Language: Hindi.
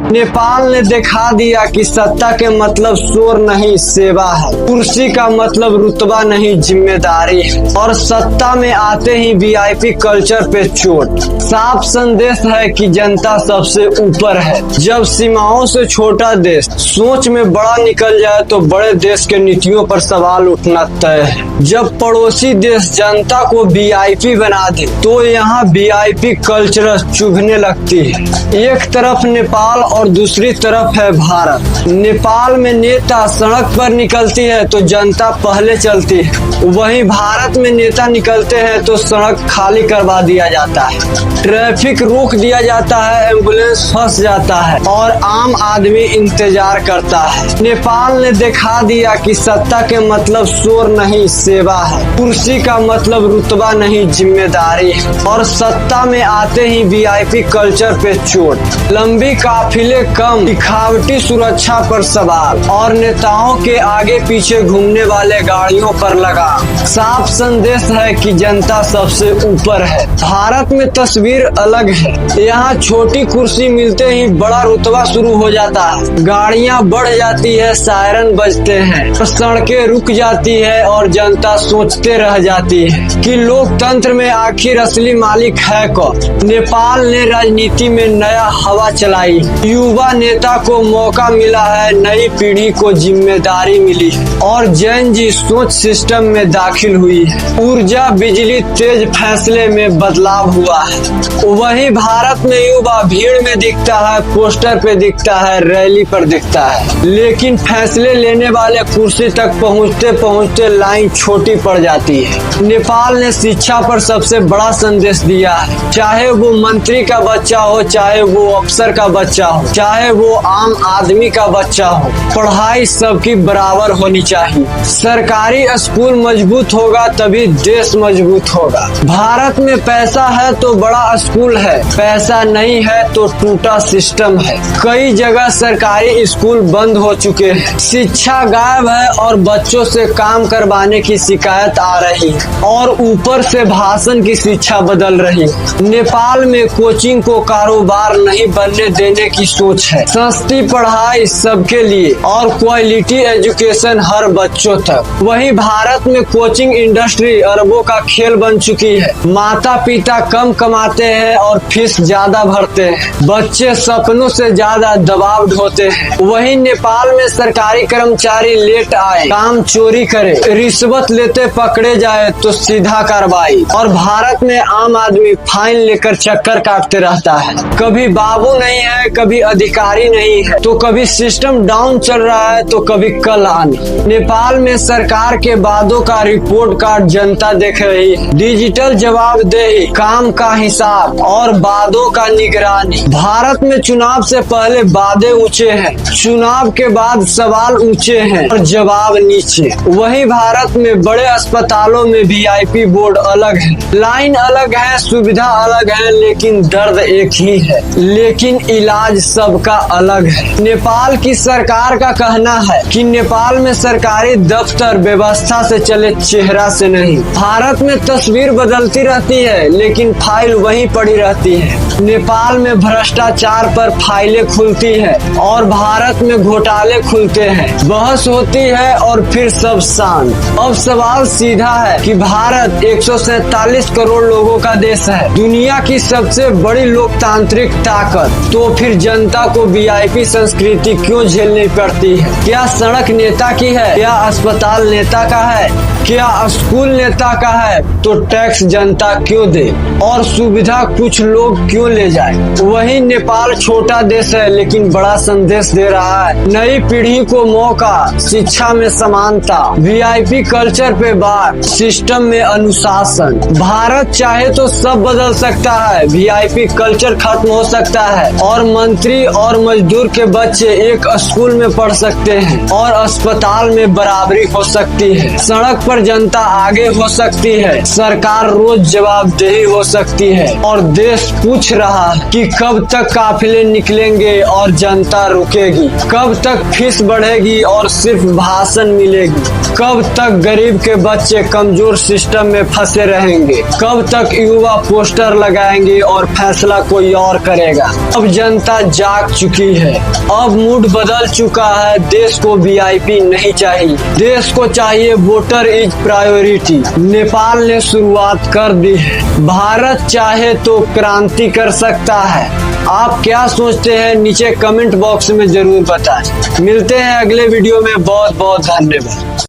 नेपाल ने दिखा दिया कि सत्ता के मतलब शोर नहीं सेवा है, कुर्सी का मतलब रुतबा नहीं जिम्मेदारी है, और सत्ता में आते ही वीआईपी कल्चर पे चोट। साफ संदेश है कि जनता सबसे ऊपर है। जब सीमाओं से छोटा देश सोच में बड़ा निकल जाए तो बड़े देश के नीतियों पर सवाल उठना तय है। जब पड़ोसी देश जनता को वीआईपी बना दे तो यहाँ वीआईपी कल्चर चुभने लगती है। एक तरफ नेपाल और दूसरी तरफ है भारत। नेपाल में नेता सड़क पर निकलती है तो जनता पहले चलती है, वहीं भारत में नेता निकलते हैं तो सड़क खाली करवा दिया जाता है, ट्रैफिक रोक दिया जाता है, एम्बुलेंस फंस जाता है और आम आदमी इंतजार करता है। नेपाल ने दिखा दिया कि सत्ता के मतलब शोर नहीं सेवा है, कुर्सी का मतलब रुतबा नहीं जिम्मेदारी है, और सत्ता में आते ही वीआईपी कल्चर पे चोट। लंबी काफिले कम, दिखावटी सुरक्षा पर सवाल और नेताओं के आगे पीछे घूमने वाले गाड़ियों पर लगा। साफ संदेश है कि जनता सबसे ऊपर है। भारत में तस्वीर अलग है। यहाँ छोटी कुर्सी मिलते ही बड़ा रुतबा शुरू हो जाता है, गाड़ियाँ बढ़ जाती है, सायरन बजते हैं, सड़कें रुक जाती है और जनता सोचते रह जाती है कि लोकतंत्र में आखिर असली मालिक है कौन। नेपाल ने राजनीति में नया हवा चलाई, युवा नेता को मौका मिला है, नई पीढ़ी को जिम्मेदारी मिली और जैन जी सोच सिस्टम में दाखिल हुई है। ऊर्जा, बिजली, तेज फैसले में बदलाव हुआ है। वहीं भारत में युवा भीड़ में दिखता है, पोस्टर पे दिखता है, रैली पर दिखता है, लेकिन फैसले लेने वाले कुर्सी तक पहुँचते पहुँचते लाइन छोटी पड़ जाती है। नेपाल ने शिक्षा पर सबसे बड़ा संदेश दिया है, चाहे वो मंत्री का बच्चा हो, चाहे वो अफसर का बच्चा हो, चाहे वो आम आदमी का बच्चा हो, पढ़ाई सबकी बराबर होनी चाहिए। सरकारी स्कूल मजबूत होगा तभी देश मजबूत होगा। भारत में पैसा है तो बड़ा स्कूल है, पैसा नहीं है तो टूटा सिस्टम है। कई जगह सरकारी स्कूल बंद हो चुके हैं, शिक्षा गायब है और बच्चों से काम करवाने की शिकायत आ रही है और ऊपर से भाषण की शिक्षा बदल रही है। नेपाल में कोचिंग को कारोबार नहीं बनने देने की सोच है। सस्ती पढ़ाई सबके लिए और क्वालिटी एजुकेशन हर बच्चों तक। वहीं भारत में कोचिंग इंडस्ट्री अरबों का खेल बन चुकी है। माता पिता कम कमाते हैं और फीस ज्यादा भरते हैं, बच्चे सपनों से ज्यादा दबाव ढोते हैं। वहीं नेपाल में सरकारी कर्मचारी लेट आए, काम चोरी करे, रिश्वत लेते पकड़े जाए तो सीधा कार्रवाई, और भारत में आम आदमी फाइन लेकर चक्कर काटते रहता है। कभी बाबू नहीं है, कभी अधिकारी नहीं है, तो कभी सिस्टम डाउन चल रहा है तो कभी कल आने। नेपाल में सरकार के वादों का रिपोर्ट कार्ड जनता देख रही है, डिजिटल जवाबदेही, काम का हिसाब और वादों का निगरानी। भारत में चुनाव से पहले वादे ऊंचे हैं, चुनाव के बाद सवाल ऊंचे हैं और जवाब नीचे। वहीं भारत में बड़े अस्पतालों में वीआईपी बोर्ड अलग है, लाइन अलग है, सुविधा अलग है, लेकिन दर्द एक ही है, लेकिन इलाज सबका अलग है। नेपाल की सरकार का कहना है कि नेपाल में सरकारी दफ्तर व्यवस्था से चले, चेहरा से नहीं। भारत में तस्वीर बदलती रहती है लेकिन फाइल वहीं पड़ी रहती है। नेपाल में भ्रष्टाचार पर फाइलें खुलती है और भारत में घोटाले खुलते हैं, बहस होती है और फिर सब शांत। अब सवाल सीधा है कि भारत 147 करोड़ लोगों का देश है, दुनिया की सबसे बड़ी लोकतांत्रिक ताकत, तो फिर जनता को वीआईपी संस्कृति क्यों झेलनी पड़ती है? क्या सड़क नेता की है? क्या अस्पताल नेता का है? क्या स्कूल नेता का है? तो टैक्स जनता क्यों दे और सुविधा कुछ लोग क्यों ले जाए? वहीं नेपाल छोटा देश है लेकिन बड़ा संदेश दे रहा है, नई पीढ़ी को मौका, शिक्षा में समानता, वीआईपी कल्चर पे बात, सिस्टम में अनुशासन। भारत चाहे तो सब बदल सकता है, वीआईपी कल्चर खत्म हो सकता है और मंत्री और मजदूर के बच्चे एक स्कूल में पढ़ सकते हैं और अस्पताल में बराबरी हो सकती है, सड़क पर जनता आगे हो सकती है, सरकार रोज जवाबदेही हो सकती है और देश पूछ रहा है कि कब तक काफिले निकलेंगे और जनता रुकेगी, कब तक फीस बढ़ेगी और सिर्फ भाषण मिलेगी, कब तक गरीब के बच्चे कमजोर सिस्टम में फंसे रहेंगे, कब तक युवा पोस्टर लगाएंगे और फैसला कोई और करेगा। अब जनता जाग चुकी है। अब मूड बदल चुका है, देश को वीआईपी नहीं चाहिए, देश को चाहिए वोटर इज प्रायोरिटी। नेपाल ने शुरुआत कर दी है, भारत चाहे तो क्रांति कर सकता है। आप क्या सोचते हैं नीचे कमेंट बॉक्स में जरूर बताएं। मिलते हैं अगले वीडियो में, बहुत बहुत धन्यवाद।